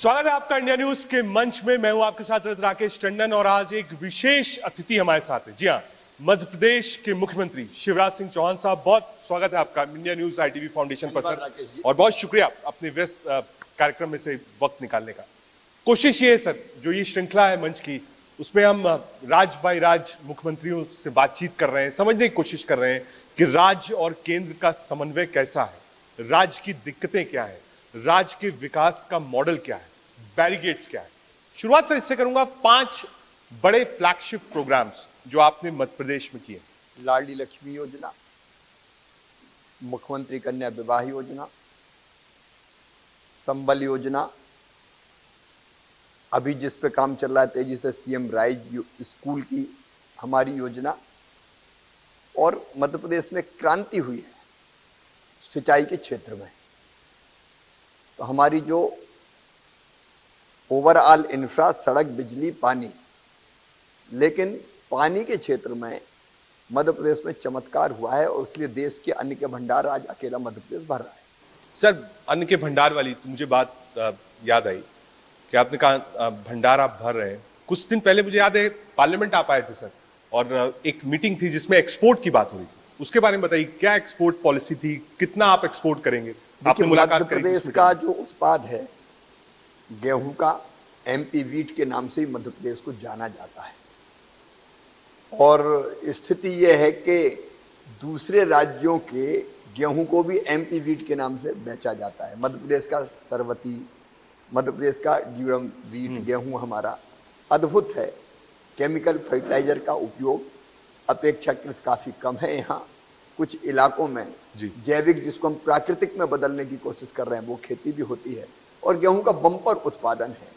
स्वागत है आपका इंडिया न्यूज के मंच में। मैं हूं आपके साथ राकेश टंडन और आज एक विशेष अतिथि हमारे साथ है। जी हां, मध्य प्रदेश के मुख्यमंत्री शिवराज सिंह चौहान साहब, बहुत स्वागत है आपका इंडिया न्यूज ITV फाउंडेशन पर सर, और बहुत शुक्रिया अपने व्यस्त कार्यक्रम में से वक्त निकालने का। कोशिश ये है सर, जो ये श्रृंखला है मंच की, उसमें हम राज्य बाय राज्य मुख्यमंत्रियों से बातचीत कर रहे हैं, समझने की कोशिश कर रहे हैं कि राज्य और केंद्र का समन्वय कैसा है, राज्य की दिक्कतें क्या है, राज्य के विकास का मॉडल क्या है, बैरिगेट्स क्या है। शुरुआत सर इससे करूंगा, 5 बड़े फ्लैगशिप प्रोग्राम्स जो आपने मध्य प्रदेश में किए। लाडली लक्ष्मी योजना, मुख्यमंत्री कन्या विवाह योजना, संबल योजना, अभी जिस पे काम चल रहा है तेजी से CM राइज स्कूल की हमारी योजना, और मध्य प्रदेश में क्रांति हुई है सिंचाई के क्षेत्र में। तो हमारी जो ओवरऑल इंफ्रा, सड़क, बिजली, पानी, लेकिन पानी के क्षेत्र में मध्य प्रदेश में चमत्कार हुआ है और इसलिए देश के अन्न के भंडार आज अकेला मध्य प्रदेश भर रहा है। सर, अन्न के भंडार वाली तो मुझे बात याद आई कि आपने कहा भंडार आप भर रहे हैं। कुछ दिन पहले मुझे याद है पार्लियामेंट आप आए थे सर, और एक मीटिंग थी जिसमें एक्सपोर्ट की बात हुई। उसके बारे में बताइए, क्या एक्सपोर्ट पॉलिसी थी, कितना आप एक्सपोर्ट करेंगे? आपने मुलाकात करी? मध्य प्रदेश का जो उत्पाद है गेहूं का, MP वीट के नाम से ही मध्य प्रदेश को जाना जाता है, और स्थिति यह है कि दूसरे राज्यों के गेहूं को भी MP वीट के नाम से बेचा जाता है। मध्य प्रदेश का सरवती, मध्य प्रदेश का ड्यूरम वीट गेहूं हमारा अद्भुत है। केमिकल फर्टिलाइजर का उपयोग अपेक्षाकृत काफ़ी कम है यहाँ। कुछ इलाकों में जैविक, जिसको हम प्राकृतिक में बदलने की कोशिश कर रहे हैं, वो खेती भी होती है, और गेहूं का बम्पर उत्पादन है।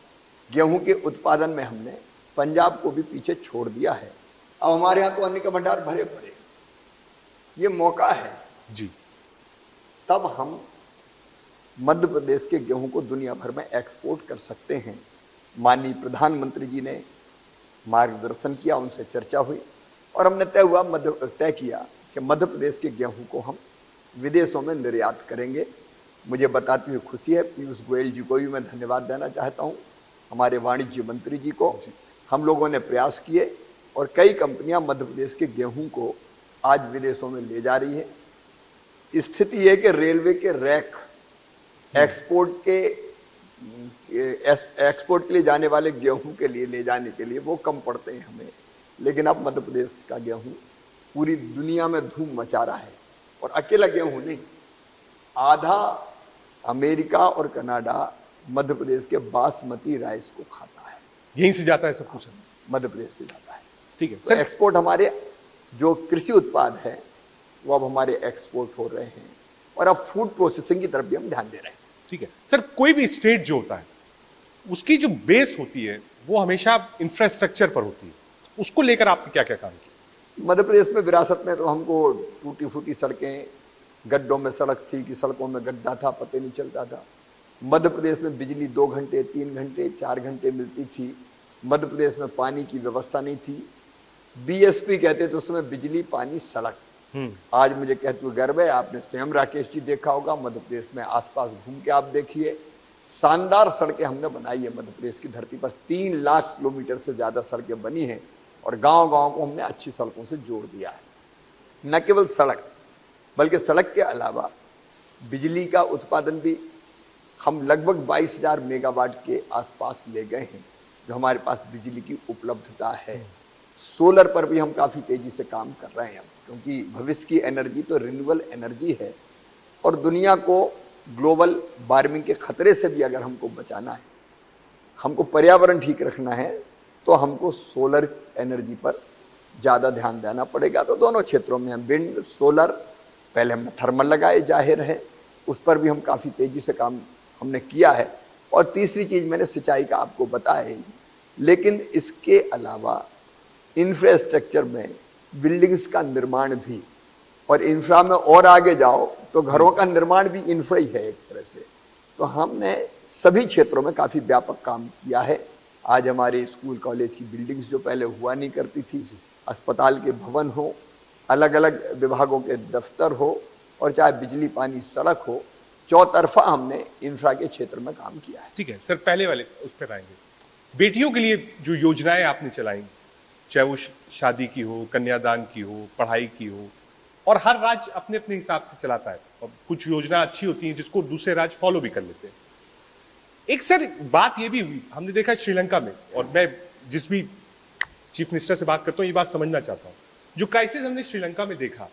गेहूं के उत्पादन में हमने पंजाब को भी पीछे छोड़ दिया है। अब हमारे यहाँ तो अन्न के भंडार भरे पड़े, ये मौका है जी, तब हम मध्य प्रदेश के गेहूं को दुनिया भर में एक्सपोर्ट कर सकते हैं। माननीय प्रधानमंत्री जी ने मार्गदर्शन किया, उनसे चर्चा हुई, और हमने तय किया कि मध्य प्रदेश के गेहूं को हम विदेशों में निर्यात करेंगे। मुझे बताते हुए खुशी है, पीयूष गोयल जी को भी मैं धन्यवाद देना चाहता हूं, हमारे वाणिज्य मंत्री जी को। हम लोगों ने प्रयास किए और कई कंपनियां मध्य प्रदेश के गेहूं को आज विदेशों में ले जा रही है। स्थिति यह कि रेलवे के रैक एक्सपोर्ट के लिए जाने वाले गेहूं के लिए ले जाने के लिए वो कम पड़ते हैं हमें, लेकिन अब मध्य प्रदेश का गेहूं पूरी दुनिया में धूम मचा रहा है। और अकेला गेहूं नहीं, आधा अमेरिका और कनाडा मध्य प्रदेश के बासमती राइस को खाता है। यहीं से जाता है सब कुछ? मध्य प्रदेश से जाता है। ठीक है सर, एक्सपोर्ट हमारे जो कृषि उत्पाद है वो अब हमारे एक्सपोर्ट हो रहे हैं, और अब फूड प्रोसेसिंग की तरफ भी हम ध्यान दे रहे हैं। ठीक है सर, कोई भी स्टेट जो होता है उसकी जो बेस होती है वो हमेशा इंफ्रास्ट्रक्चर पर होती है, उसको लेकर आपने क्या क्या काम किया? मध्य प्रदेश में विरासत में तो हमको टूटी फूटी सड़कें, गड्ढों में सड़क थी कि सड़कों में गड्ढा था, पता नहीं चलता था। मध्य प्रदेश में बिजली 2 घंटे, 3 घंटे, 4 घंटे मिलती थी। मध्य प्रदेश में पानी की व्यवस्था नहीं थी। BSP कहते थे उसमें बिजली, पानी, सड़क। आज मुझे कहते हुए गर्व है, आपने स्वयं राकेश जी देखा होगा, मध्य प्रदेश में आसपास घूम के आप देखिए, शानदार सड़कें हमने बनाई है मध्य प्रदेश की धरती पर। 3 लाख किलोमीटर से ज़्यादा सड़कें बनी हैं, और गांव-गांव को हमने अच्छी सड़कों से जोड़ दिया है। न केवल सड़क, बल्कि सड़क के अलावा बिजली का उत्पादन भी हम लगभग 22,000 मेगावाट के आसपास ले गए हैं, जो हमारे पास बिजली की उपलब्धता है। सोलर पर भी हम काफ़ी तेज़ी से काम कर रहे हैं, क्योंकि भविष्य की एनर्जी तो रिन्यूएबल एनर्जी है, और दुनिया को ग्लोबल वार्मिंग के खतरे से भी अगर हमको बचाना है, हमको पर्यावरण ठीक रखना है, तो हमको सोलर एनर्जी पर ज़्यादा ध्यान देना पड़ेगा। तो दोनों क्षेत्रों में हम विंड, सोलर, पहले हमने थर्मल लगाए, जाहिर है उस पर भी हम काफ़ी तेज़ी से काम हमने किया है। और तीसरी चीज़ मैंने सिंचाई का आपको बताया ही, लेकिन इसके अलावा इंफ्रास्ट्रक्चर में बिल्डिंग्स का निर्माण भी, और इंफ्रा में और आगे जाओ तो घरों का निर्माण भी इंफ्रा ही है एक तरह से। तो हमने सभी क्षेत्रों में काफ़ी व्यापक काम किया है। आज हमारे स्कूल कॉलेज की बिल्डिंग्स जो पहले हुआ नहीं करती थी, अस्पताल के भवन हो, अलग अलग विभागों के दफ्तर हो, और चाहे बिजली, पानी, सड़क हो, चौतरफा हमने इंफ्रा के क्षेत्र में काम किया है। ठीक है सर, पहले वाले उस पर आएंगे। बेटियों के लिए जो योजनाएं आपने चलाई, चाहे वो शादी की हो, कन्यादान की हो, पढ़ाई की हो, और हर राज्य अपने अपने हिसाब से चलाता है, और कुछ योजना अच्छी होती है जिसको दूसरे राज्य फॉलो भी कर लेते हैं। एक सर बात ये भी हुई, हमने देखा श्रीलंका में, और मैं जिस भी चीफ मिनिस्टर से बात करता हूँ ये बात समझना चाहता हूँ, जो क्राइसिस हमने श्रीलंका में देखा,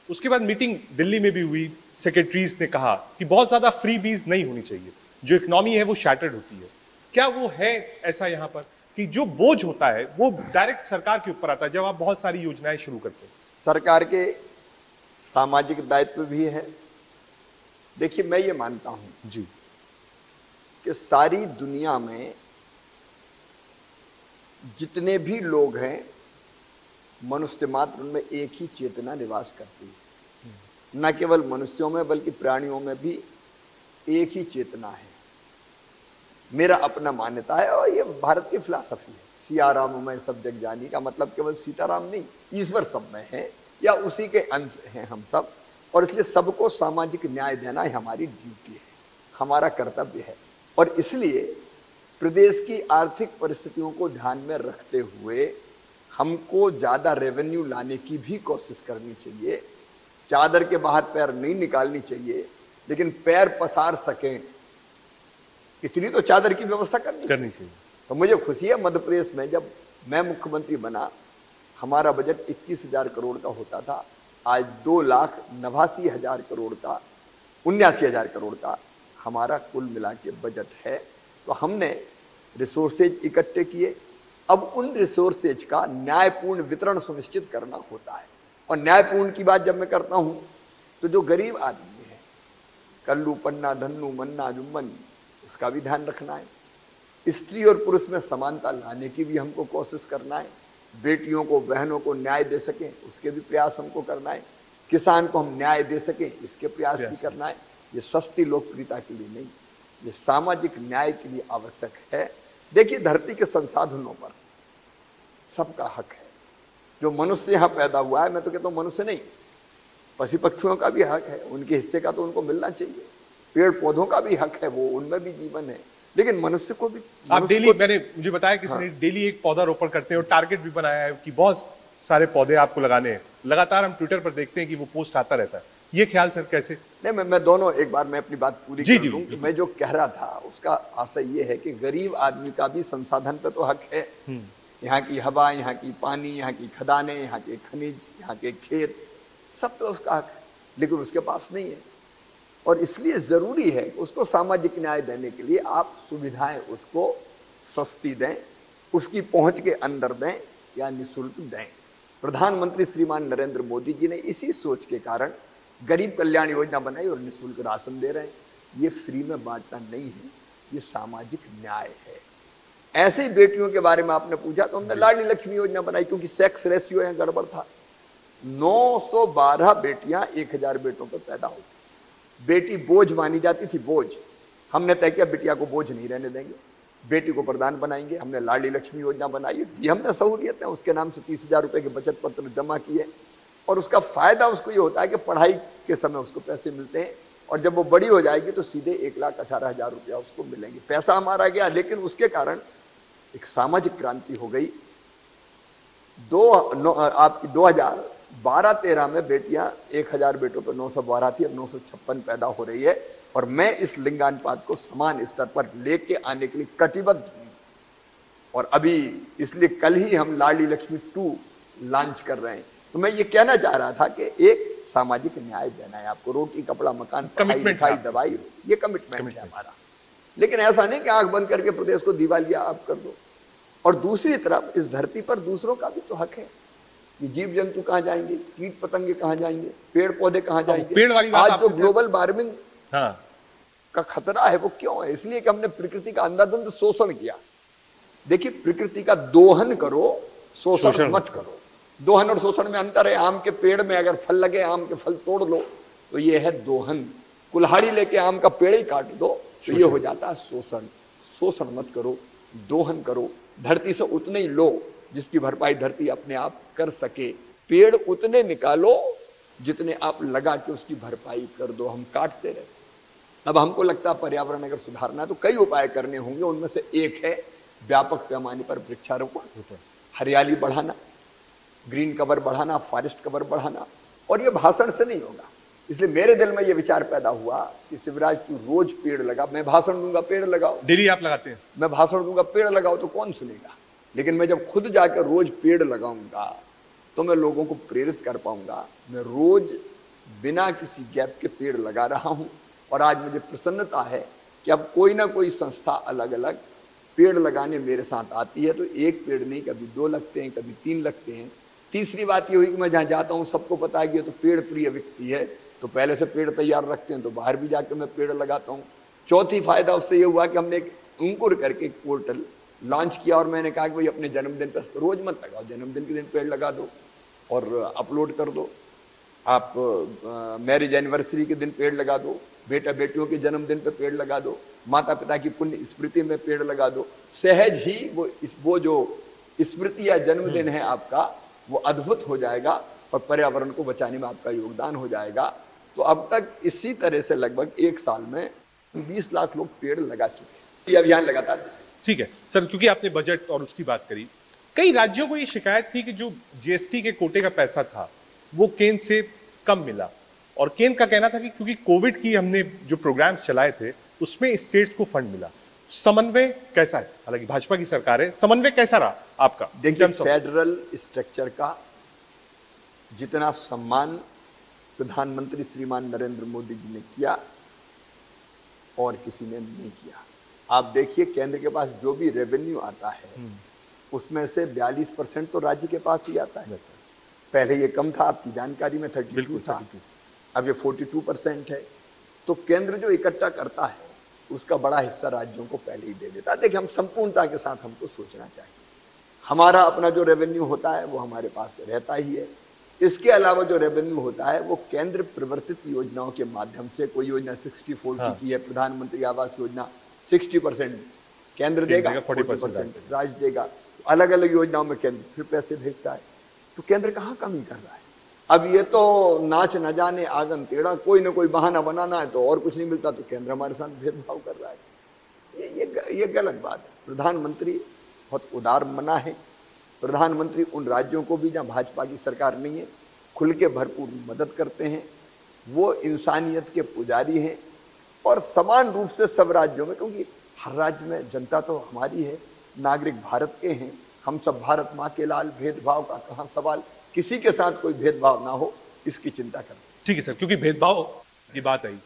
उसके बाद मीटिंग दिल्ली में भी हुई, सेक्रेटरीज ने कहा कि बहुत ज्यादा फ्री बीज नहीं होनी चाहिए, जो इकोनॉमी है वो शैटर्ड होती है। क्या वो है ऐसा यहाँ पर कि जो बोझ होता है वो डायरेक्ट सरकार के ऊपर आता है जब आप बहुत सारी योजनाएं शुरू करते हैं? सरकार के सामाजिक दायित्व भी है। देखिए, मैं ये मानता हूं जी, कि सारी दुनिया में जितने भी लोग हैं, मनुष्य मात्र उनमें एक ही चेतना निवास करती है। न केवल मनुष्यों में बल्कि प्राणियों में भी एक ही चेतना है। मेरा अपना मान्यता है, और ये भारत की फिलॉसफी है। सिया राम में सब जग जानी का मतलब केवल सीताराम नहीं, ईश्वर सब में है, या उसी के अंश हैं हम सब, और इसलिए सबको सामाजिक न्याय देना ही हमारी ड्यूटी है, हमारा कर्तव्य है। और इसलिए प्रदेश की आर्थिक परिस्थितियों को ध्यान में रखते हुए हमको ज़्यादा रेवेन्यू लाने की भी कोशिश करनी चाहिए। चादर के बाहर पैर नहीं निकालनी चाहिए, लेकिन पैर पसार सकें इतनी तो चादर की व्यवस्था करनी चाहिए। तो मुझे खुशी है, मध्य प्रदेश में जब मैं मुख्यमंत्री बना, हमारा बजट 21,000 करोड़ का होता था, आज 2,89,000 करोड़ का, 79,000 करोड़ का हमारा कुल मिला के बजट है। तो हमने रिसोर्सेज इकट्ठे किए, अब उन रिसोर्सेज का न्यायपूर्ण वितरण सुनिश्चित करना होता है। और न्यायपूर्ण की बात जब मैं करता हूं, तो जो गरीब आदमी है, कल्लू पन्ना धन्नू मन्ना जुम्मन, उसका भी ध्यान रखना है। स्त्री और पुरुष में समानता लाने की भी हमको कोशिश करना है। बेटियों को, बहनों को न्याय दे सकें, उसके भी प्रयास हमको करना है। किसान को हम न्याय दे सकें, इसके प्रयास भी करना है। ये सस्ती लोकप्रियता के लिए नहीं, ये सामाजिक न्याय के लिए आवश्यक है। देखिए, धरती के संसाधनों पर सबका हक है। जो मनुष्य यहाँ पैदा हुआ है, मैं तो कहता हूँ मनुष्य नहीं, पशु पक्षियों का भी हक है, उनके हिस्से का तो उनको मिलना चाहिए। पेड़ पौधों का भी हक है, वो उनमें भी जीवन है, लेकिन मनुष्य को भी। आप डेली, मैंने मुझे बताया किसी ने डेली एक पौधा रोपण करते हैं, और टारगेट भी बनाया है कि बहुत सारे पौधे आपको लगाने हैं। लगातार हम ट्विटर पर देखते हैं कि वो पोस्ट आता रहता है। ये ख्याल सर कैसे? नहीं, मैं दोनों, एक बार मैं अपनी बात पूरी जी, कर जी, लूं जी, कि मैं जो कह रहा था उसका आशय ये है कि गरीब आदमी का भी संसाधन पे तो हक है। यहाँ की हवा, यहाँ की पानी, यहाँ की खदानें, यहाँ के खनिज, यहाँ के खेत, सब पे उसका हक है, लेकिन उसके पास नहीं है। और इसलिए जरूरी है उसको सामाजिक न्याय देने के लिए आप सुविधाएं उसको सस्ती दें, उसकी पहुंच के अंदर दें या निःशुल्क दें। प्रधानमंत्री श्रीमान नरेंद्र मोदी जी ने इसी सोच के कारण गरीब कल्याण योजना बनाई और निःशुल्क राशन दे रहे हैं। ये फ्री में बांटना नहीं है, ये सामाजिक न्याय है। ऐसे ही बेटियों के बारे में आपने पूछा, तो हमने लाडली लक्ष्मी योजना बनाई, क्योंकि सेक्स रेशियो यहाँ गड़बड़ था। 912 बेटियां 1000 बेटों पर पैदा हो। बेटी बोझ मानी जाती थी, बोझ। हमने तय किया बिटिया को बोझ नहीं रहने देंगे, बेटी को प्रदान बनाएंगे। हमने लाडली लक्ष्मी योजना बनाई, दी हमने सहूलियत है। उसके नाम से 30,000 रुपए के बचत पत्र जमा किए, और उसका फायदा उसको ये होता है कि पढ़ाई के समय उसको पैसे मिलते हैं, और जब वो बड़ी हो जाएगी तो सीधे 1,18,000 रुपया उसको मिलेंगे। पैसा हमारा गया, लेकिन उसके कारण एक सामाजिक क्रांति हो गई। आपकी 2012-13 में बेटियां 1000 बेटों पर 912 थी, अब 956 पैदा हो रही है। और मैं इस लिंगानुपात को समान स्तर पर लेके आने के लिए कटिबद्ध हूं। और अभी इसलिए कल ही हम लाडली लक्ष्मी 2 लॉन्च कर रहे हैं। तो मैं ये कहना चाह रहा था कि एक सामाजिक न्याय देना है आपको, रोटी कपड़ा मकान पढ़ाई लिखाई दवाई, ये कमिटमेंट है हमारा। लेकिन ऐसा नहीं कि आंख बंद करके प्रदेश को दिवालिया आप कर दो। और दूसरी तरफ इस धरती पर दूसरों का भी तो हक है कि जीव जंतु कहाँ जाएंगे, कीट पतंगे कहाँ जाएंगे, पेड़ पौधे कहाँ जाएंगे। पेड़ वाली बात आज जो ग्लोबल वार्मिंग हाँ। का खतरा है वो क्यों है? इसलिए कि हमने प्रकृति का अंधाधुंध शोषण किया। देखिए, प्रकृति का दोहन करो, शोषण मत करो। दोहन और शोषण में अंतर है। आम के पेड़ में अगर फल लगे, आम के फल तोड़ लो तो ये है दोहन। कुल्हाड़ी लेके आम का पेड़ ही काट दो तो ये हो जाता है शोषण। शोषण मत करो, दोहन करो। धरती से उतने ही लो जिसकी भरपाई धरती अपने आप कर सके। पेड़ उतने निकालो जितने आप लगा के उसकी भरपाई कर दो। हम काटते रहे अब हमको लगता है पर्यावरण अगर सुधारना है तो कई उपाय करने होंगे, उनमें से एक है व्यापक पैमाने पर वृक्षारोपण, हरियाली बढ़ाना, ग्रीन कवर बढ़ाना, फॉरेस्ट कवर बढ़ाना। और ये भाषण से नहीं होगा, इसलिए मेरे दिल में ये विचार पैदा हुआ कि शिवराज तू रोज पेड़ लगा। मैं भाषण दूंगा पेड़ लगाओ, डेली आप लगाते हैं? मैं भाषण दूंगा पेड़ लगाओ तो कौन सुनेगा, लेकिन मैं जब खुद जाकर रोज पेड़ लगाऊंगा तो मैं लोगों को प्रेरित कर पाऊंगा। मैं रोज बिना किसी गैप के पेड़ लगा रहा हूं और आज मुझे प्रसन्नता है कि अब कोई ना कोई संस्था अलग अलग पेड़ लगाने मेरे साथ आती है। तो एक पेड़ नहीं, कभी 2 लगते हैं, कभी 3 लगते हैं। तीसरी बात ये हुई कि मैं जहाँ जाता हूँ सबको पता है कि ये तो पेड़ प्रिय व्यक्ति है, तो पहले से पेड़ तैयार रखते हैं, तो बाहर भी जाकर मैं पेड़ लगाता हूँ। चौथी फायदा उससे ये हुआ कि हमने एक अंकुर करके एक पोर्टल लॉन्च किया और मैंने कहा कि भाई अपने जन्मदिन पर रोज मत लगाओ, जन्मदिन के दिन पेड़ लगा दो और अपलोड कर दो। आप मैरिज एनिवर्सरी के दिन पेड़ लगा दो, बेटा बेटियों के जन्मदिन पे पेड़ लगा दो, माता पिता की पुण्य स्मृति में पेड़ लगा दो। सहज ही वो जो स्मृति या जन्मदिन है आपका वो अद्भुत हो जाएगा और पर्यावरण को बचाने में आपका योगदान हो जाएगा। तो अब तक इसी तरह से लगभग 1 साल में 20 लाख लोग पेड़ लगा चुके हैं। ये अभियान लगातार जारी। ठीक है सर, क्योंकि आपने बजट और उसकी बात करी, कई राज्यों को ये शिकायत थी कि जो जीएसटी के कोटे का पैसा था वो केंद्र से कम मिला, और केंद्र का कहना था कि क्योंकि कोविड की हमने जो प्रोग्राम्स चलाए थे उसमें स्टेट्स को फंड मिला। समन्वय कैसा है? हालांकि भाजपा की सरकार है, समन्वय कैसा रहा आपका? देखिए, फेडरल स्ट्रक्चर का जितना सम्मान प्रधानमंत्री श्रीमान नरेंद्र मोदी जी ने किया और किसी ने नहीं किया। आप देखिए, केंद्र के पास जो भी रेवेन्यू आता है उसमें से 42% तो राज्य के पास ही आता है। पहले ये कम था, आपकी जानकारी में 32 था, अब ये 42% है। तो केंद्र जो इकट्ठा करता है उसका बड़ा हिस्सा राज्यों को पहले ही दे देता है। देखिए, हम संपूर्णता के साथ हमको सोचना चाहिए। हमारा अपना जो रेवेन्यू होता है वो हमारे पास रहता ही है। इसके अलावा जो रेवेन्यू होता है वो केंद्र प्रवर्तित योजनाओं के माध्यम से, कोई योजना 64 की है, प्रधानमंत्री आवास योजना 60% केंद्र देगा, 40% राज्य देगा। अलग अलग योजनाओं में केंद्र फिर पैसे भेजता है। तो केंद्र कहाँ कमी कर रहा है? अब ये तो नाच न जाने आंगन टेढ़ा, कोई ना कोई बहाना बनाना है तो और कुछ नहीं मिलता तो केंद्र हमारे साथ भेदभाव कर रहा है। ये गलत बात है। प्रधानमंत्री बहुत उदार मना है। प्रधानमंत्री उन राज्यों को भी जहाँ भाजपा की सरकार नहीं है खुल के भरपूर मदद करते हैं। वो इंसानियत के पुजारी हैं और समान रूप से सब राज्यों में, क्योंकि हर राज्य में जनता तो हमारी है, नागरिक भारत के हैं, हम सब भारत माँ के लाल, भेदभाव का कहाँ सवाल, किसी के साथ कोई भेदभाव ना हो, इसकी चिंता करें। ठीक है सर, क्योंकि भेदभाव की बात आई,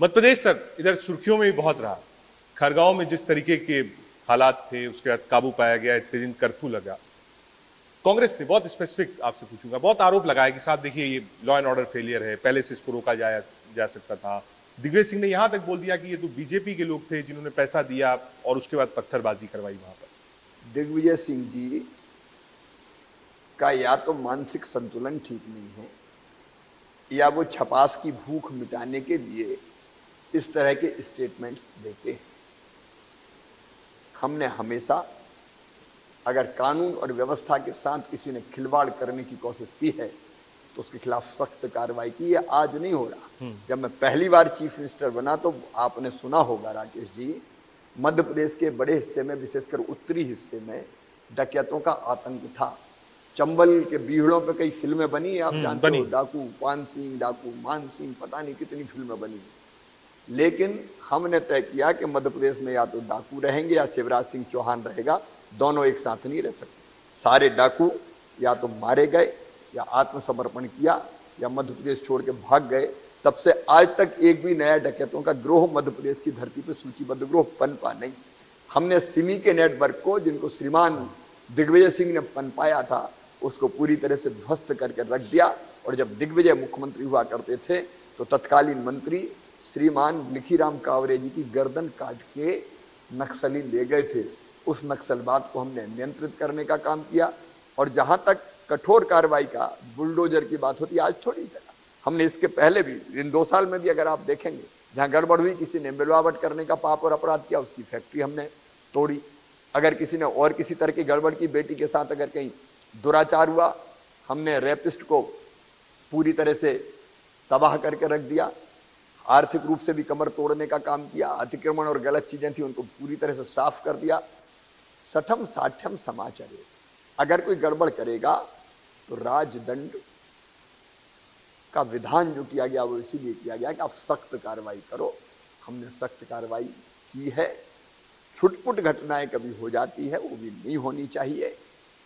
मध्य प्रदेश सर इधर सुर्खियों में भी बहुत रहा। खरगांव में जिस तरीके के हालात थे उसके बाद काबू पाया गया, इतने दिन कर्फ्यू लगा। कांग्रेस ने बहुत स्पेसिफिक आपसे पूछूंगा, बहुत आरोप लगाया कि साहब देखिए ये लॉ एंड ऑर्डर फेलियर है, पहले से इसको रोका जा सकता था। दिग्विजय सिंह ने यहां तक बोल दिया कि ये तो बीजेपी के लोग थे जिन्होंने पैसा दिया और उसके बाद पत्थरबाजी करवाई वहां पर। दिग्विजय सिंह जी का या तो मानसिक संतुलन ठीक नहीं है या वो छपास की भूख मिटाने के लिए इस तरह के स्टेटमेंट्स देते हैं। हमने हमेशा अगर कानून और व्यवस्था के साथ किसी ने खिलवाड़ करने की कोशिश की है तो उसके खिलाफ सख्त कार्रवाई की है। आज नहीं हो रहा। जब मैं पहली बार चीफ मिनिस्टर बना तो आपने सुना होगा राकेश जी, मध्य प्रदेश के बड़े हिस्से में, विशेषकर उत्तरी हिस्से में डकैतों का आतंक था। चंबल के बीहड़ों पे कई फिल्में बनी है, आप जानते हो, डाकू पान सिंह, डाकू मान सिंह, पता नहीं कितनी फिल्में बनी है। लेकिन हमने तय किया कि मध्य प्रदेश में या तो डाकू रहेंगे या शिवराज सिंह चौहान रहेगा, दोनों एक साथ नहीं रह सकते। सारे डाकू या तो मारे गए या आत्मसमर्पण किया या मध्य प्रदेश छोड़ के भाग गए। तब से आज तक एक भी नया डकैतों का गिरोह मध्य प्रदेश की धरती पर सूचीबद्ध गिरोह पनपा नहीं। हमने सिमी के नेटवर्क को, जिनको श्रीमान दिग्विजय सिंह ने पनपाया था, उसको पूरी तरह से ध्वस्त करके रख दिया। और जब दिग्विजय मुख्यमंत्री हुआ करते थे तो तत्कालीन मंत्री श्रीमान लिखीराम कावरे जी की गर्दन काट के नक्सली ले गए थे। उस नक्सलवाद को हमने नियंत्रित करने का काम किया। और जहां तक कठोर कार्रवाई का, बुलडोजर की बात होती है, आज थोड़ी जगह हमने इसके पहले भी, इन 2 साल में भी अगर आप देखेंगे, जहां गड़बड़ हुई, किसी ने मिलावट करने का पाप और अपराध किया, उसकी फैक्ट्री हमने तोड़ी। अगर किसी ने और किसी तरह की गड़बड़ की, बेटी के साथ अगर कहीं दुराचार हुआ, हमने रेपिस्ट को पूरी तरह से तबाह करके रख दिया। आर्थिक रूप से भी कमर तोड़ने का काम किया, अतिक्रमण और गलत चीजें थी उनको पूरी तरह से साफ कर दिया। सठम साठ्यम समाचारे, अगर कोई गड़बड़ करेगा तो राजदंड का विधान जो किया गया वो इसीलिए किया गया कि आप सख्त कार्रवाई करो। हमने सख्त कार्रवाई की है। छुटपुट घटनाएं कभी हो जाती है, वो भी नहीं होनी चाहिए,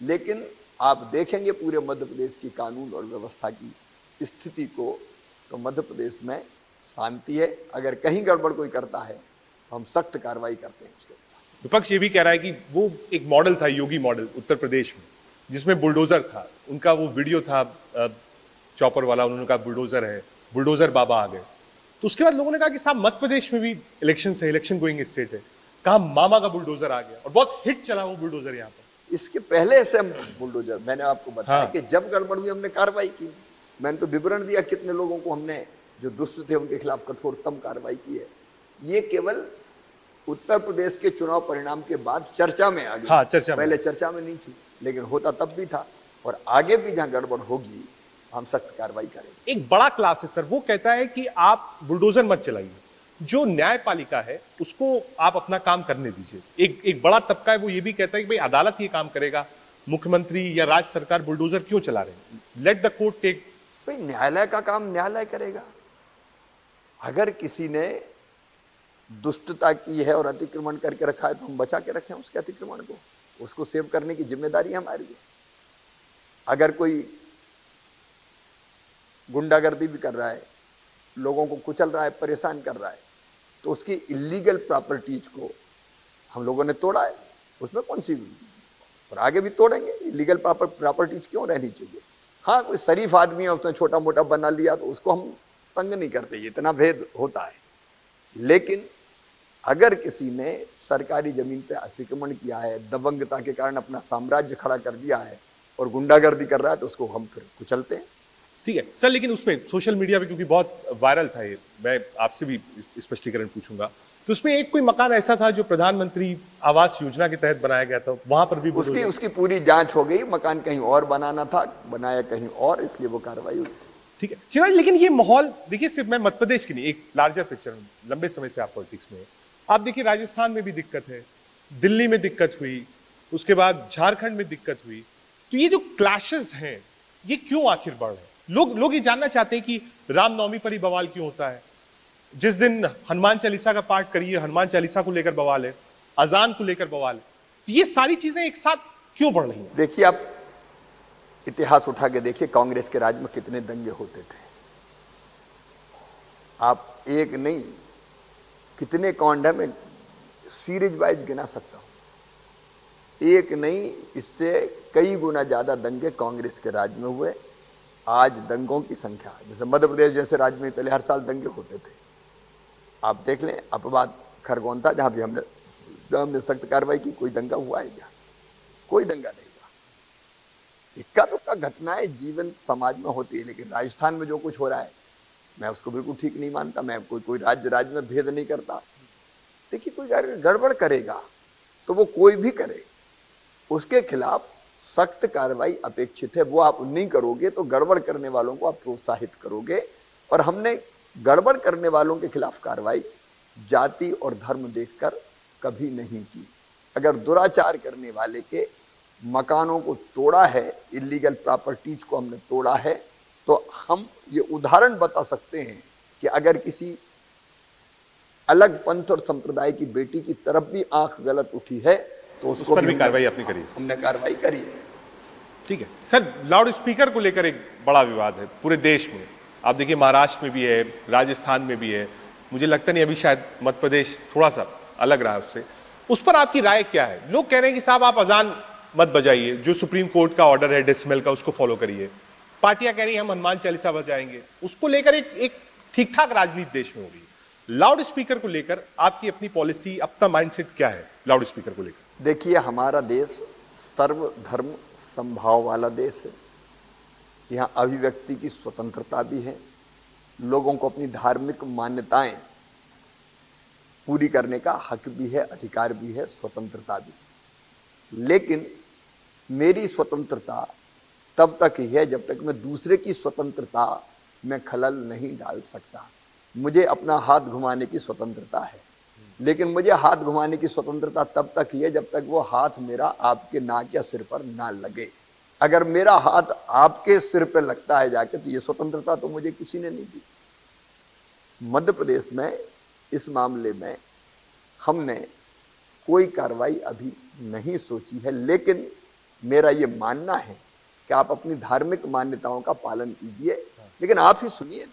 लेकिन आप देखेंगे पूरे मध्य प्रदेश की कानून और व्यवस्था की स्थिति को, तो मध्य प्रदेश में शांति है। अगर कहीं गड़बड़ कोई करता है तो हम सख्त कार्रवाई करते हैं उसके ऊपर। विपक्ष ये भी कह रहा है कि वो एक मॉडल था, योगी मॉडल उत्तर प्रदेश में, जिसमें बुलडोजर था, उनका वो वीडियो था चॉपर वाला, उन्होंने कहा बुलडोजर है, बुलडोजर बाबा आ गए। तो उसके बाद लोगों ने कहा कि साहब मध्य प्रदेश में भी इलेक्शन है, इलेक्शन गोइंग स्टेट है, कहा मामा का बुलडोजर आ गया और बहुत हिट चला वो बुलडोजर यहाँ पर। इसके पहले से हम बुलडोजर, मैंने आपको बताया हाँ। कि जब गड़बड़ हुई हमने कार्रवाई की। मैंने तो विवरण दिया कितने लोगों को हमने जो दुष्ट थे उनके खिलाफ कठोरतम कार्रवाई की है। ये केवल उत्तर प्रदेश के चुनाव परिणाम के बाद चर्चा में आ गई। हाँ, चर्चा में। पहले चर्चा में नहीं थी, लेकिन होता तब भी था, और आगे भी जहां गड़बड़ होगी हम सख्त कार्रवाई करेंगे। एक बड़ा क्लास है सर, वो कहता है कि आप बुलडोजर मत चलाइए, जो न्यायपालिका है उसको आप अपना काम करने दीजिए। एक बड़ा तबका है वो ये भी कहता है कि भाई अदालत ये काम करेगा, मुख्यमंत्री या राज्य सरकार बुलडोजर क्यों चला रहे हैं, लेट द कोर्ट टेक। भाई न्यायालय का काम न्यायालय करेगा। अगर किसी ने दुष्टता की है और अतिक्रमण करके रखा है तो हम बचा के रखें उसके अतिक्रमण को, उसको सेव करने की जिम्मेदारी हमारी है। अगर कोई गुंडागर्दी भी कर रहा है, लोगों को कुचल रहा है, परेशान कर रहा है, तो उसकी इलीगल प्रॉपर्टीज को हम लोगों ने तोड़ा है, उसमें कौन सी, और आगे भी तोड़ेंगे। इलीगल प्रॉपर्टीज क्यों रहनी चाहिए। हाँ, कोई शरीफ आदमी है उसने छोटा मोटा बना लिया तो उसको हम तंग नहीं करते, इतना भेद होता है। लेकिन अगर किसी ने सरकारी जमीन पे अतिक्रमण किया है, दबंगता के कारण अपना साम्राज्य खड़ा कर दिया है और गुंडागर्दी कर रहा है, तो उसको हम फिर कुचलते हैं। ठीक है सर, लेकिन उसमें सोशल मीडिया पे क्योंकि बहुत वायरल था ये, मैं आपसे भी स्पष्टीकरण पूछूंगा कि उसमें एक कोई मकान ऐसा था जो प्रधानमंत्री आवास योजना के तहत बनाया गया था, वहां पर भी उसकी पूरी जांच हो गई। मकान कहीं और बनाना था, बनाया कहीं और, इसलिए वो कार्रवाई हुई। ठीक है शिवराज, लेकिन ये माहौल देखिए, सिर्फ मैं मध्य प्रदेश की नहीं, एक लार्जर पिक्चर, लंबे समय से आप पॉलिटिक्स में आप देखिए, राजस्थान में भी दिक्कत है, दिल्ली में दिक्कत हुई, उसके बाद झारखंड में दिक्कत हुई। तो ये जो क्लैशेस हैं ये क्यों आखिर बढ़ रहे हैं? लोग ये जानना चाहते हैं कि रामनवमी पर ही बवाल क्यों होता है, जिस दिन हनुमान चालीसा का पाठ करिए हनुमान चालीसा को लेकर बवाल है, अजान को लेकर बवाल है। ये सारी चीजें एक साथ क्यों बढ़ रही हैं? देखिए, आप इतिहास उठा के देखिए, कांग्रेस के राज में कितने दंगे होते थे। आप एक नहीं कितने कांड है, मैं सीरीज वाइज गिना सकता हूं। एक नहीं, इससे कई गुना ज्यादा दंगे कांग्रेस के राज में हुए। आज दंगों की संख्या, जैसे मध्य प्रदेश जैसे राज्य में पहले हर साल दंगे होते थे, आप देख लें। अपवाद खरगोन था, जहां भी हमने सख्त कार्रवाई की। कोई दंगा हुआ है क्या? कोई दंगा नहीं हुआ। इक्का दुक्का घटनाएं जीवन समाज में होती है, लेकिन राजस्थान में जो कुछ हो रहा है मैं उसको बिल्कुल ठीक नहीं मानता। मैं कोई राज्य में भेद नहीं करता। देखिए, कोई गड़बड़ करेगा तो वो कोई भी करे, उसके खिलाफ सख्त कार्रवाई अपेक्षित है। वो आप नहीं करोगे तो गड़बड़ करने वालों को आप प्रोत्साहित करोगे। और हमने गड़बड़ करने वालों के खिलाफ कार्रवाई जाति और धर्म देखकर कभी नहीं की। अगर दुराचार करने वाले के मकानों को तोड़ा है, इलीगल प्रॉपर्टीज को हमने तोड़ा है, तो हम ये उदाहरण बता सकते हैं कि अगर किसी अलग पंथ और संप्रदाय की बेटी की तरफ भी आंख गलत उठी है तो उसको भी कार्रवाई आपने करी? हमने कार्रवाई करी है। ठीक है सर, लाउड स्पीकर को लेकर एक बड़ा विवाद है पूरे देश में। आप देखिए, महाराष्ट्र में भी है, राजस्थान में भी है, मुझे लगता नहीं अभी शायद मध्य प्रदेश थोड़ा सा अलग रहा है उससे। उस पर आपकी राय क्या है? लोग कह रहे हैं कि साहब आप अजान मत बजाइए, जो सुप्रीम कोर्ट का ऑर्डर है डेसिमल का उसको फॉलो करिए। पार्टियां कह रही हैं हम हनुमान चालीसा बजाएंगे। उसको लेकर एक ठीक ठाक राजनीति देश में हो रही है। लाउड स्पीकर को लेकर आपकी अपनी पॉलिसी, अपना माइंडसेट क्या है लाउड स्पीकर को लेकर? देखिए, हमारा देश सर्वधर्म संभाव वाला देश है। यहाँ अभिव्यक्ति की स्वतंत्रता भी है, लोगों को अपनी धार्मिक मान्यताएं पूरी करने का हक भी है, अधिकार भी है, स्वतंत्रता भी है। लेकिन मेरी स्वतंत्रता तब तक ही है जब तक मैं दूसरे की स्वतंत्रता में खलल नहीं डाल सकता। मुझे अपना हाथ घुमाने की स्वतंत्रता है, लेकिन मुझे हाथ घुमाने की स्वतंत्रता तब तक ही है जब तक वो हाथ मेरा आपके नाक या सिर पर ना लगे। अगर मेरा हाथ आपके सिर पर लगता है जाके, तो ये स्वतंत्रता तो मुझे किसी ने नहीं दी। मध्य प्रदेश में इस मामले में हमने कोई कार्रवाई अभी नहीं सोची है, लेकिन मेरा ये मानना है कि आप अपनी धार्मिक मान्यताओं का पालन कीजिए, लेकिन आप ही सुनिए ना।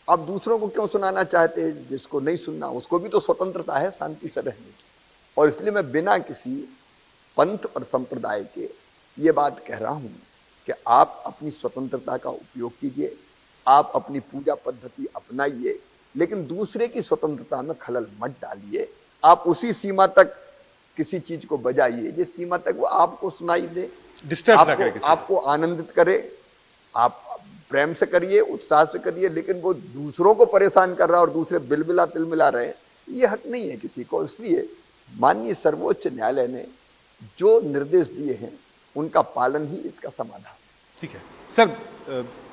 आप दूसरों को क्यों सुनाना चाहते हैं? जिसको नहीं सुनना उसको भी तो स्वतंत्रता है शांति से रहने की। और इसलिए मैं बिना किसी पंथ और संप्रदाय के ये बात कह रहा हूं कि आप अपनी स्वतंत्रता का उपयोग कीजिए, आप अपनी पूजा पद्धति अपनाइए, लेकिन दूसरे की स्वतंत्रता में खलल मत डालिए। आप उसी सीमा तक किसी चीज को बजाइए जिस सीमा तक वो आपको सुनाई दे, डिस्टर्ब ना करे किसी को। आपको आनंदित करे। आप प्रेम से करिए, उत्साह से करिए, लेकिन वो दूसरों को परेशान कर रहा है और दूसरे बिलबिला तिलमिला रहे हैं, ये हक नहीं है किसी को। इसलिए माननीय सर्वोच्च न्यायालय ने जो निर्देश दिए हैं उनका पालन ही इसका समाधान। ठीक है सर,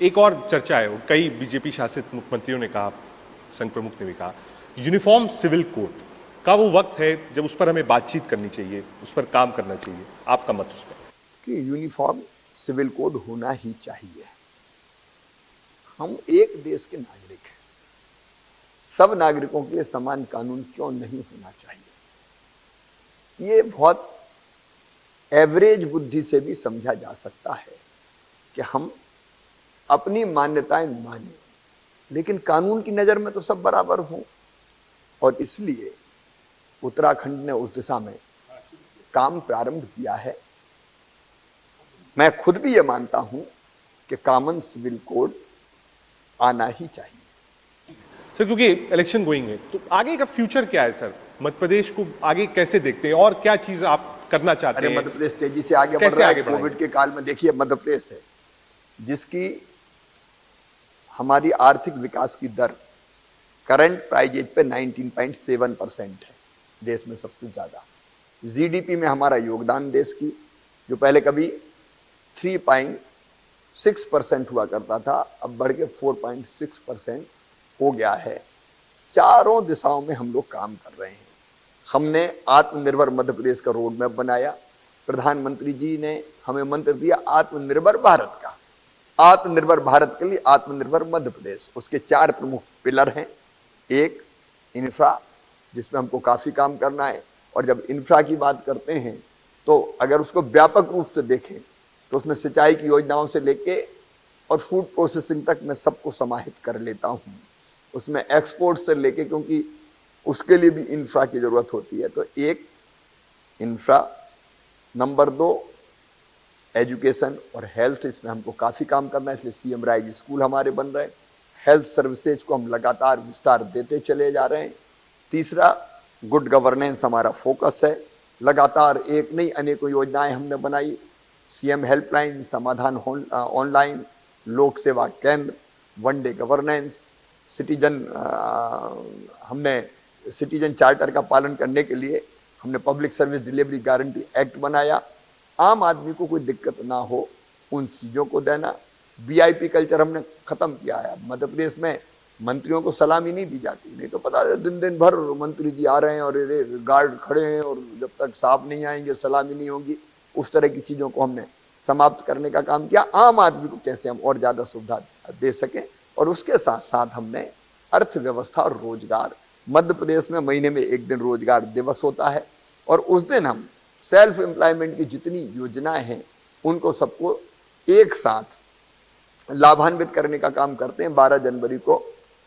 एक और चर्चा है, कई बीजेपी शासित मुख्यमंत्रियों ने कहा, संघ प्रमुख ने भी कहा, यूनिफॉर्म सिविल कोड का वो वक्त है जब उस पर हमें बातचीत करनी चाहिए, उस पर काम करना चाहिए। आपका मत उस पर? कि यूनिफॉर्म सिविल कोड होना ही चाहिए। हम एक देश के नागरिक हैं, सब नागरिकों के लिए समान कानून क्यों नहीं होना चाहिए? ये बहुत एवरेज बुद्धि से भी समझा जा सकता है कि हम अपनी मान्यताएं माने, लेकिन कानून की नजर में तो सब बराबर हों। और इसलिए उत्तराखंड ने उस दिशा में काम प्रारंभ किया है। मैं खुद भी ये मानता हूं कि कॉमन सिविल कोड आना ही चाहिए। सर, क्योंकि इलेक्शन गोइंग है, तो आगे का फ्यूचर क्या है सर? मध्य प्रदेश को आगे कैसे देखते हैं और क्या चीज आप करना चाहते अरे हैं? मध्य प्रदेश तेजी से आगे बढ़ कैसे रहा आगे है। बढ़ाएंगे? कोविड के काल में देखिए, मध्य प्रदेश है जिसकी हमारी आर्थिक विकास की दर करंट प्राइजेज पे 19.7% है, देश में सबसे ज्यादा। जीडीपी में हमारा योगदान देश की, जो पहले कभी 3.6% हुआ करता था, अब बढ़ के 4.6% हो गया है। चारों दिशाओं में हम लोग काम कर रहे हैं। हमने आत्मनिर्भर मध्य प्रदेश का रोड मैप बनाया। प्रधानमंत्री जी ने हमें मंत्र दिया आत्मनिर्भर भारत का। आत्मनिर्भर भारत के लिए आत्मनिर्भर मध्य प्रदेश, उसके 4 प्रमुख पिलर हैं। एक इंफ्रा, जिसमें हमको काफी काम करना है। और जब इंफ्रा की बात करते हैं तो अगर उसको व्यापक रूप से देखें तो उसमें सिंचाई की योजनाओं से लेके और फूड प्रोसेसिंग तक मैं सबको समाहित कर लेता हूँ। उसमें एक्सपोर्ट से लेके, क्योंकि उसके लिए भी इंफ्रा की जरूरत होती है। तो एक इंफ्रा, नंबर 2 एजुकेशन और हेल्थ, इसमें हमको काफी काम करना है। इसलिए सीएम राइज स्कूल हमारे बन रहे हैं। हेल्थ सर्विसेज को हम लगातार विस्तार देते चले जा रहे हैं। तीसरा, गुड गवर्नेंस हमारा फोकस है। लगातार एक नहीं अनेकों योजनाएं हमने बनाई। सीएम हेल्पलाइन, समाधान ऑनलाइन, लोक सेवा केंद्र, वन डे गवर्नेंस, हमने सिटीजन चार्टर का पालन करने के लिए हमने public service delivery guarantee act बनाया। आम आदमी को कोई दिक्कत ना हो उन चीज़ों को देना। वीआईपी कल्चर हमने खत्म किया है। मध्य प्रदेश में मंत्रियों को सलामी नहीं दी जाती, नहीं तो पता है दिन भर मंत्री जी आ रहे हैं और गार्ड खड़े हैं और जब तक साहब नहीं आएंगे सलामी नहीं होगी। उस तरह की चीज़ों को हमने समाप्त करने का काम किया। आम आदमी को कैसे हम और ज़्यादा सुविधा दे सकें, और उसके साथ साथ हमने अर्थव्यवस्था और रोजगार, मध्य प्रदेश में महीने में एक दिन रोजगार दिवस होता है और उस दिन हम सेल्फ एम्प्लॉयमेंट की जितनी योजनाएं हैं उनको सबको एक साथ लाभान्वित करने का काम करते हैं। 12 जनवरी को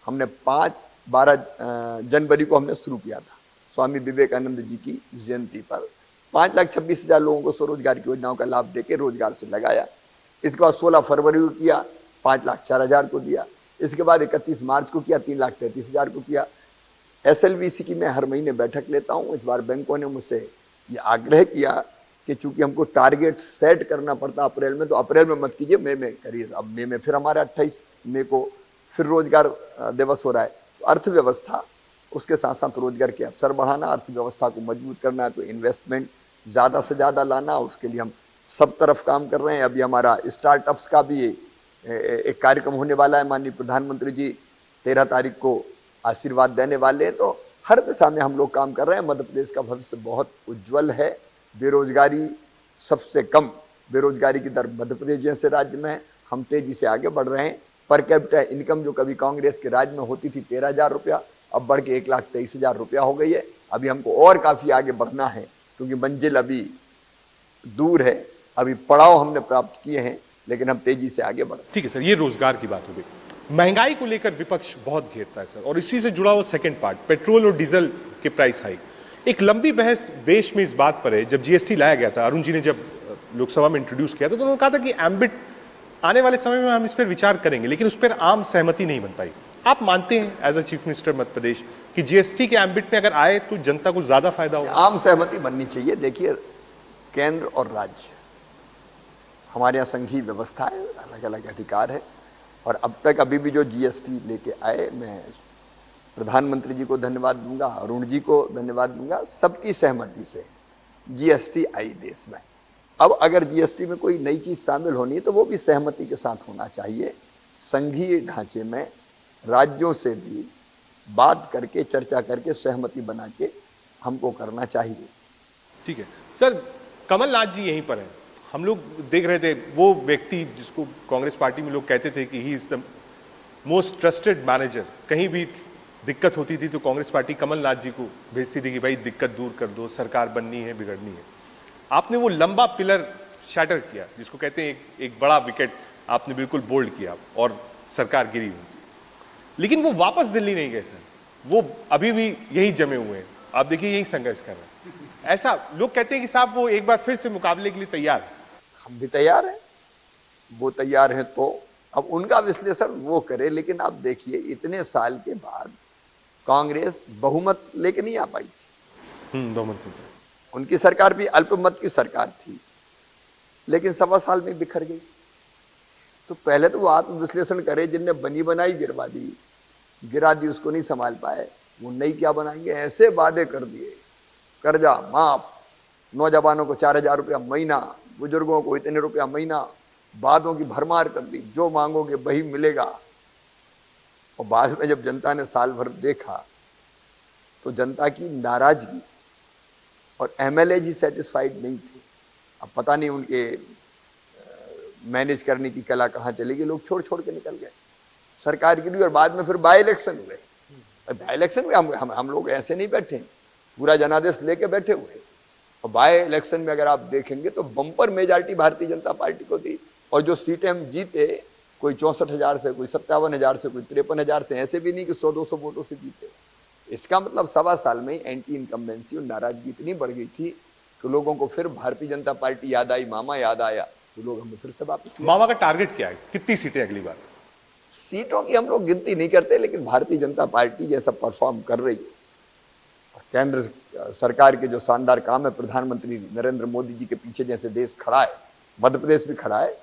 हमने 12 जनवरी को हमने शुरू किया था, स्वामी विवेकानंद जी की जयंती पर 5,26,000 लोगों को स्वरोजगार की योजनाओं का लाभ देके रोजगार से लगाया। इसके बाद 16 फरवरी को किया, 5,04,000 को दिया। इसके बाद 31 मार्च को किया, 3,33,000 को किया। SLVC की मैं हर महीने बैठक लेता हूँ। इस बार बैंकों ने मुझसे ये आग्रह किया कि चूंकि हमको टारगेट सेट करना पड़ता अप्रैल में, तो अप्रैल में मत कीजिए, मई में करिए। अब मई में फिर हमारा 28 मई को फिर रोजगार दिवस हो रहा है। तो अर्थव्यवस्था, उसके साथ साथ रोजगार के अवसर बढ़ाना, अर्थव्यवस्था को मजबूत करना है, तो इन्वेस्टमेंट ज़्यादा से ज़्यादा लाना, उसके लिए हम सब तरफ काम कर रहे हैं। अभी हमारा स्टार्टअप्स का भी एक कार्यक्रम होने वाला है। माननीय प्रधानमंत्री जी 13 तारीख को आशीर्वाद देने वाले हैं। तो हर दिशा में हम लोग काम कर रहे हैं। मध्य प्रदेश का भविष्य बहुत उज्जवल है। बेरोजगारी सबसे कम बेरोजगारी की दर मध्य प्रदेश जैसे राज्य में है। हम तेजी से आगे बढ़ रहे हैं। पर कैपिटा इनकम जो कभी कांग्रेस के राज में होती थी 13,000 रुपया, अब बढ़ के 1,23,000 रुपया हो गई है। अभी हमको और काफी आगे बढ़ना है, क्योंकि मंजिल अभी दूर है। अभी पड़ाव हमने प्राप्त किए हैं, लेकिन हम तेजी से आगे बढ़। ठीक है सर, ये रोजगार की बात हो गई। महंगाई को लेकर विपक्ष बहुत घेरता है सर, और इसी से जुड़ा हुआ सेकंड पार्ट, पेट्रोल और डीजल के प्राइस हाइक। एक लंबी बहस देश में इस बात पर है। जब जीएसटी लाया गया था, अरुण जी ने जब लोकसभा में इंट्रोड्यूस किया था, तो उन्होंने कहा था कि एम्बिट आने वाले समय में हम इस पर विचार करेंगे, लेकिन उस पर आम सहमति नहीं बन पाई। आप मानते हैं as a chief minister Madhya Pradesh कि जीएसटी के एम्बिट में अगर आए तो जनता को ज्यादा फायदा होगा? आम सहमति बननी चाहिए। देखिए, केंद्र और राज्य, हमारे यहाँ संघीय व्यवस्था है, अलग अलग अधिकार है। और अब तक अभी भी जो जीएसटी लेके आए, मैं प्रधानमंत्री जी को धन्यवाद दूंगा, अरुण जी को धन्यवाद दूंगा, सबकी सहमति से जीएसटी आई देश में। अब अगर जीएसटी में कोई नई चीज शामिल होनी है तो वो भी सहमति के साथ होना चाहिए। संघीय ढांचे में राज्यों से भी बात करके, चर्चा करके, सहमति बना के हमको करना चाहिए। ठीक है सर, कमलनाथ जी यहीं पर हैं। हम लोग देख रहे थे वो व्यक्ति जिसको कांग्रेस पार्टी में लोग कहते थे कि he is the most trusted manager. कहीं भी दिक्कत होती थी तो कांग्रेस पार्टी कमलनाथ जी को भेजती थी कि भाई दिक्कत दूर कर दो, सरकार बननी है, बिगड़नी है। आपने वो लंबा पिलर शैटर किया, जिसको कहते हैं एक बड़ा विकेट आपने बिल्कुल बोल्ड किया, और सरकार गिरी हुई। लेकिन वो वापस दिल्ली नहीं गए सर, वो अभी भी यही जमे हुए हैं। आप देखिए, यही संघर्ष कर रहे हैं। ऐसा लोग कहते हैं कि साहब वो एक बार फिर से मुकाबले के लिए तैयार है। हम भी तैयार हैं, वो तैयार हैं तो अब उनका विश्लेषण वो करे। लेकिन आप देखिए, इतने साल के बाद कांग्रेस बहुमत लेके नहीं आ पाई थी। बहुमत उनकी सरकार भी अल्पमत की सरकार थी, लेकिन 1.25 साल में बिखर गई। तो पहले तो वो आत्मविश्लेषण करे। जिनने बनी बनाई गिरा दी, उसको नहीं संभाल पाए, वो नई क्या बनाएंगे। ऐसे वादे कर दिए, कर्जा माफ, नौजवानों को 4,000 रुपया महीना, बुजुर्गों को इतने रुपया महीना, वादों की भरमार कर दी, जो मांगोगे वही मिलेगा। और बाद में जब जनता ने साल भर देखा तो जनता की नाराजगी, और एमएलए जी सेटिस्फाइड नहीं थे। अब पता नहीं उनके मैनेज करने की कला कहाँ चली गई। लोग छोड़ छोड़ के निकल गए, सरकार गिरी। और बाद में फिर बाई इलेक्शन हुए। बाई इलेक्शन में हम लोग ऐसे नहीं बैठे, पूरा जनादेश लेके बैठे हुए। और बाई इलेक्शन में अगर आप देखेंगे तो bumper majority Bharatiya Janata party को थी। और जो सीटें हम जीते, कोई 64,000 से, कोई 57,000 से, कोई 53,000 से, ऐसे भी नहीं कि 100-200 वोटों से जीते। इसका मतलब 1.25 साल में एंटी इनकम्बेंसी और नाराजगी इतनी बढ़ गई थी कि लोगों को फिर भारतीय जनता पार्टी याद आई, मामा याद आया, तो लोग हमें फिर से वापस। मामा का टारगेट क्या है? कितनी सीटें अगली बार? सीटों की हम लोग गिनती नहीं करते, लेकिन भारतीय जनता पार्टी जैसा परफॉर्म कर रही है। और केंद्र सरकार के जो शानदार काम है, प्रधानमंत्री नरेंद्र मोदी जी के पीछे जैसे देश खड़ा है, मध्य प्रदेश भी खड़ा है।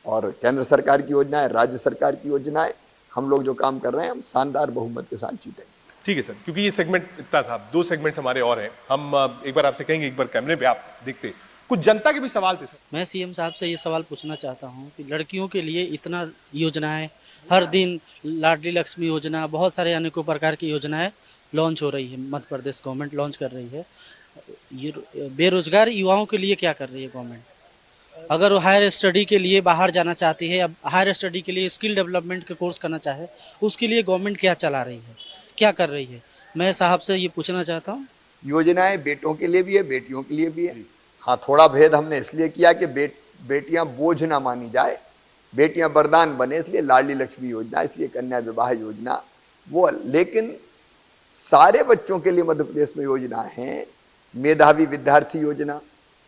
और केंद्र सरकार की योजनाएं, राज्य सरकार की योजनाएं, हम लोग जो काम कर रहे हैं, हम शानदार बहुमत के साथ जीतेंगे। ठीक है सर, क्योंकि ये सेगमेंट इतना था, 2 सेगमेंट्स हमारे और हैं। हम एक बार आपसे कहेंगे, एक बार कैमरे पे आप देखते, कुछ जनता के भी सवाल थे सर। मैं सीएम साहब से ये सवाल पूछना चाहता हूँ कि लड़कियों के लिए इतना योजनाएं, हर दिन लाडली लक्ष्मी योजना, बहुत सारे अनेकों प्रकार की योजनाएं लॉन्च हो रही है, मध्य प्रदेश गवर्नमेंट लॉन्च कर रही है। ये बेरोजगार युवाओं के लिए क्या कर रही है गवर्नमेंट? अगर वो हायर स्टडी के लिए बाहर जाना चाहती है, या हायर स्टडी के लिए स्किल डेवलपमेंट के कोर्स करना चाहे, उसके लिए गवर्नमेंट क्या चला रही है, क्या कर रही है? मैं साहब से ये पूछना चाहता हूँ। योजनाएं बेटों के लिए भी है, बेटियों के लिए भी है। हाँ, थोड़ा भेद हमने इसलिए किया कि बेटियां बोझ ना मानी जाए, बेटियां वरदान बने, इसलिए लाडली लक्ष्मी योजना, इसलिए कन्या विवाह योजना वो। लेकिन सारे बच्चों के लिए मध्य प्रदेश में योजना है। मेधावी विद्यार्थी योजना,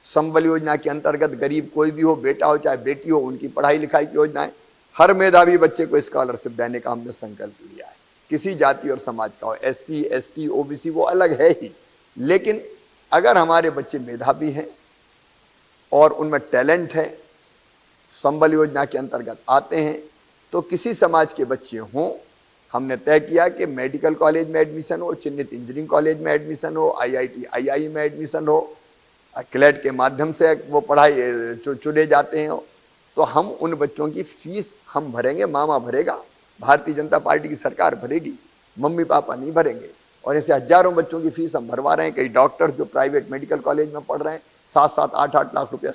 संबल योजना के अंतर्गत गरीब कोई भी हो, बेटा हो चाहे बेटी हो, उनकी पढ़ाई लिखाई की योजना है। हर मेधावी बच्चे को स्कॉलरशिप देने का हमने संकल्प लिया है, किसी जाति और समाज का हो, SC, ST, OBC, वो अलग है ही। लेकिन अगर हमारे बच्चे मेधावी हैं और उनमें टैलेंट है, संबल योजना के अंतर्गत आते हैं, तो किसी समाज के बच्चे हों, हमने तय किया कि मेडिकल कॉलेज में एडमिशन हो, चिन्हित इंजीनियरिंग कॉलेज में एडमिशन हो, IIT, IIM में एडमिशन हो, क्लेट के माध्यम से वो पढ़ाई चुने जाते हैं, तो हम उन बच्चों की फीस हम भरेंगे, मामा भरेगा। भारतीय जनता पार्टी की सरकार भरेगी, मम्मी पापा नहीं भरेंगे। और ऐसे हजारों बच्चों की फीस हम भरवा रहे हैं। कई डॉक्टर्स जो प्राइवेट मेडिकल कॉलेज में पढ़ रहे हैं 7-7, 8-8 लाख रुपया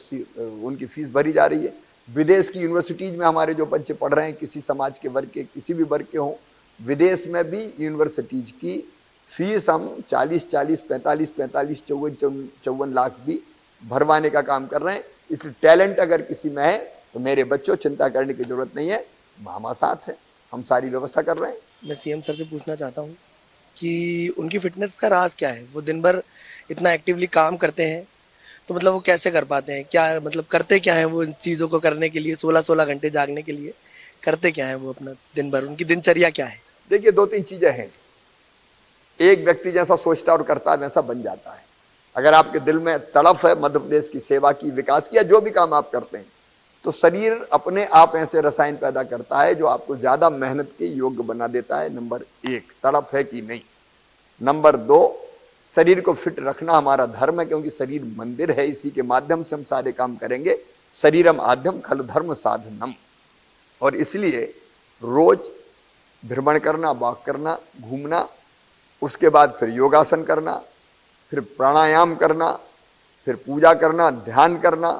उनकी फीस भरी जा रही है। विदेश की यूनिवर्सिटीज में हमारे जो बच्चे पढ़ रहे हैं, किसी समाज के वर्ग के, किसी भी वर्ग के हों, विदेश में भी यूनिवर्सिटीज की फीस हम 40-40, 45-45, 54 लाख भी भरवाने का काम कर रहे हैं। इसलिए टैलेंट अगर किसी में है तो मेरे बच्चों, चिंता करने की जरूरत नहीं है, मामा साथ है, हम सारी व्यवस्था कर रहे हैं। मैं सीएम सर से पूछना चाहता हूँ कि उनकी फिटनेस का राज क्या है। वो दिन भर इतना एक्टिवली काम करते हैं, तो मतलब वो कैसे कर पाते हैं, क्या मतलब करते क्या है वो इन चीज़ों को करने के लिए, 16-16 घंटे जागने के लिए करते क्या है वो अपना दिन भर, उनकी दिनचर्या क्या है? देखिए 2-3 चीजें हैं। एक व्यक्ति जैसा सोचता और करता है वैसा बन जाता है। अगर आपके दिल में तड़प है मध्य प्रदेश की सेवा की, विकास की, या जो भी काम आप करते हैं, तो शरीर अपने आप ऐसे रसायन पैदा करता है जो आपको ज्यादा मेहनत के योग्य बना देता है। नंबर 1 तड़प है कि नहीं। नंबर 2 शरीर को फिट रखना हमारा धर्म है, क्योंकि शरीर मंदिर है, इसी के माध्यम से हम सारे काम करेंगे। शरीरम आद्यम खल धर्म साधनम। और इसलिए रोज भ्रमण करना, वॉक करना, घूमना, उसके बाद फिर योगासन करना, फिर प्राणायाम करना, फिर पूजा करना, ध्यान करना।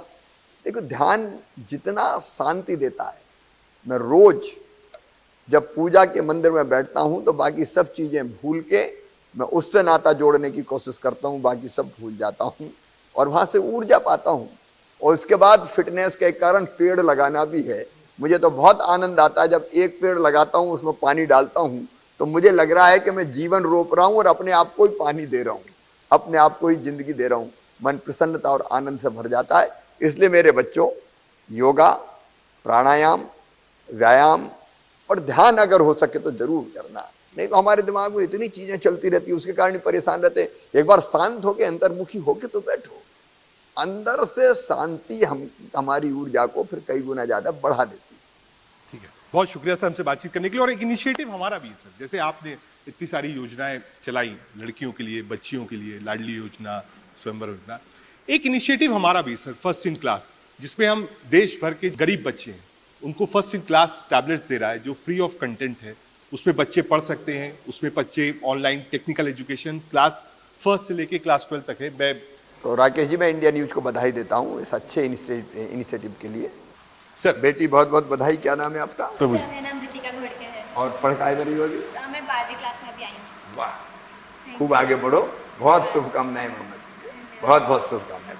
देखो ध्यान जितना शांति देता है, मैं रोज जब पूजा के मंदिर में बैठता हूं तो बाकी सब चीजें भूल के मैं उससे नाता जोड़ने की कोशिश करता हूं, बाकी सब भूल जाता हूं और वहां से ऊर्जा पाता हूं। और उसके बाद फिटनेस के कारण पेड़ लगाना भी है। मुझे तो बहुत आनंद आता है जब एक पेड़ लगाता हूं, उसमें पानी डालता हूं, तो मुझे लग रहा है कि मैं जीवन रोप रहा हूं और अपने आप को ही पानी दे रहा हूं, अपने आप को ही जिंदगी दे रहा हूं। मन प्रसन्नता और आनंद से भर जाता है। इसलिए मेरे बच्चों, योगा, प्राणायाम, व्यायाम और ध्यान अगर हो सके तो जरूर करना। नहीं तो हमारे दिमाग में इतनी चीजें चलती रहती है, उसके कारण ही परेशान रहते हैं। एक बार शांत होके, अंतर्मुखी होके तो बैठो। अंदर से शांति हमारी ऊर्जा को फिर कई गुना ज्यादा बढ़ा देती है। ठीक है, बहुत शुक्रिया सर हमसे बातचीत करने के लिए। और एक इनिशिएटिव हमारा भी है सर, जैसे आपने इतनी सारी योजनाएं चलाई लड़कियों के लिए, बच्चियों के लिए, लाडली योजना, स्वयंवर योजना, एक इनिशिएटिव हमारा भी सर, फर्स्ट इन क्लास, जिसमें हम देश भर के गरीब बच्चे हैं उनको फर्स्ट इन क्लास टैबलेट्स दे रहा है जो फ्री ऑफ कंटेंट है। उसमें बच्चे पढ़ सकते हैं, उसमें बच्चे ऑनलाइन टेक्निकल एजुकेशन क्लास 1 से लेके क्लास 12 तक है। मैं तो राकेश जी, मैं इंडिया न्यूज को बधाई देता हूँ इस अच्छे इनिशिएटिव के लिए। सर बेटी बहुत बहुत बधाई। क्या नाम है आपका? प्रभु सर, मेरा नाम रितिका घोड़के है। और पढ़ काय बड़ी होगी? मैं 12वीं क्लास में भी आई हूँ। वाह, खूब आगे बढ़ो। बहुत शुभकामनाएं मामा जी, बहुत बहुत शुभकामनाएं।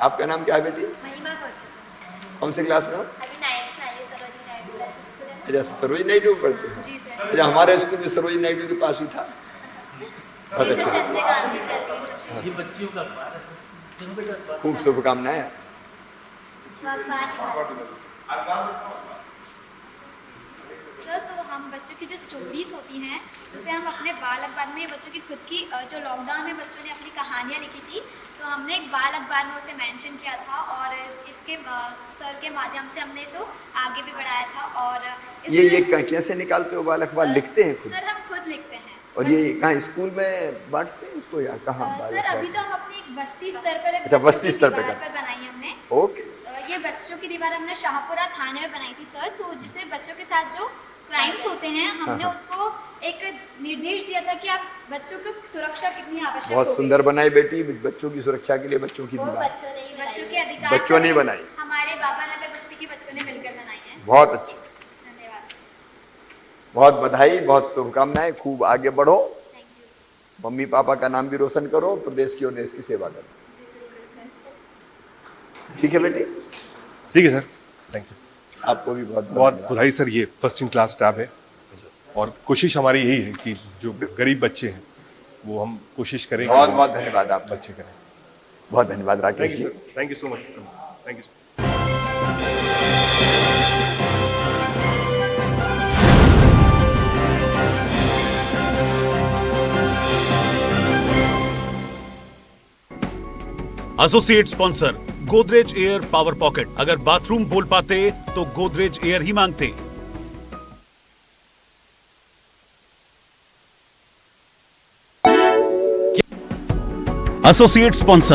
आपका नाम क्या है बेटी? महिमा घोड़के। कौन से क्लास में हो? अभी 9th में आई हूँ, सरोजिनी नायडू क्लास स्कूल है। अच्छा, सरोजिनी नायडू पढ़ते हैं। जी सर। अच्छा, हमारे स्कूल में सरोजिनी नायडू के पास ही था। बहुत जी सर, अच्छा, संजय गांधी सर जी। ये बच्चियों का खूब शुभकामनाएं। सर, तो हम बच्चों की जो स्टोरीज होती हैं, उसे हम अपने बाल अखबार में बच्चों की खुद की जो लॉकडाउन में बच्चों ने अपनी कहानियाँ लिखी थी, तो हमने एक बाल अखबार में उसे मेंशन किया था और इसके सर के माध्यम से हमने इसको आगे भी बढ़ाया था। और ये कैसे निकालते हो बाल अखबार? लिखते हैं खुद? सर, हम खुद लिखते हैं। और ये कहाँ स्कूल में बांटते हैं इसको या कहाँ? बाल सर, अभी अखबार? तो हम अपनी एक बस्ती स्तर पर अच्छा, बस्ती स्तर पे दीवार करते पर बनाई हमने। ओके। ये बच्चों की दीवार हमने शाहपुरा थाने में बनाई थी सर। तो जिसमें बच्चों के साथ जो क्राइम्स होते हैं, हमने उसको एक निर्देश दिया था कि आप बच्चों की सुरक्षा कितनी आवश्यक बहुत होगी। सुंदर बनाई बेटी, बच्चों की सुरक्षा के लिए बच्चों की वो दीवार। बच्चों के अधिकार बच्चों ने बनाई। हमारे बाबा नगर बस्ती के बच्चों ने मिलकर बनाई है। बहुत अच्छी, धन्यवाद। बहुत बधाई, बहुत शुभकामनाएं। खूब आगे बढ़ो, थैंक यू। मम्मी पापा का नाम भी रोशन करो, प्रदेश की और देश की सेवा करो। ठीक है बेटी? ठीक है सर, थैंक यू। आपको भी बहुत बहुत धन्यवाद। बधाई सर। ये फर्स्ट इन क्लास टैब है और कोशिश हमारी यही है कि जो गरीब बच्चे हैं वो हम कोशिश करें कि बहुत वो बहुत धन्यवाद आप। बच्चे करें। बहुत धन्यवाद Rakesh thank ji. You sir, thank you so much, thank you. Associate sponsor Godrej air power pocket. अगर बाथरूम बोल पाते तो गोदरेज एयर ही मांगते। Associate sponsor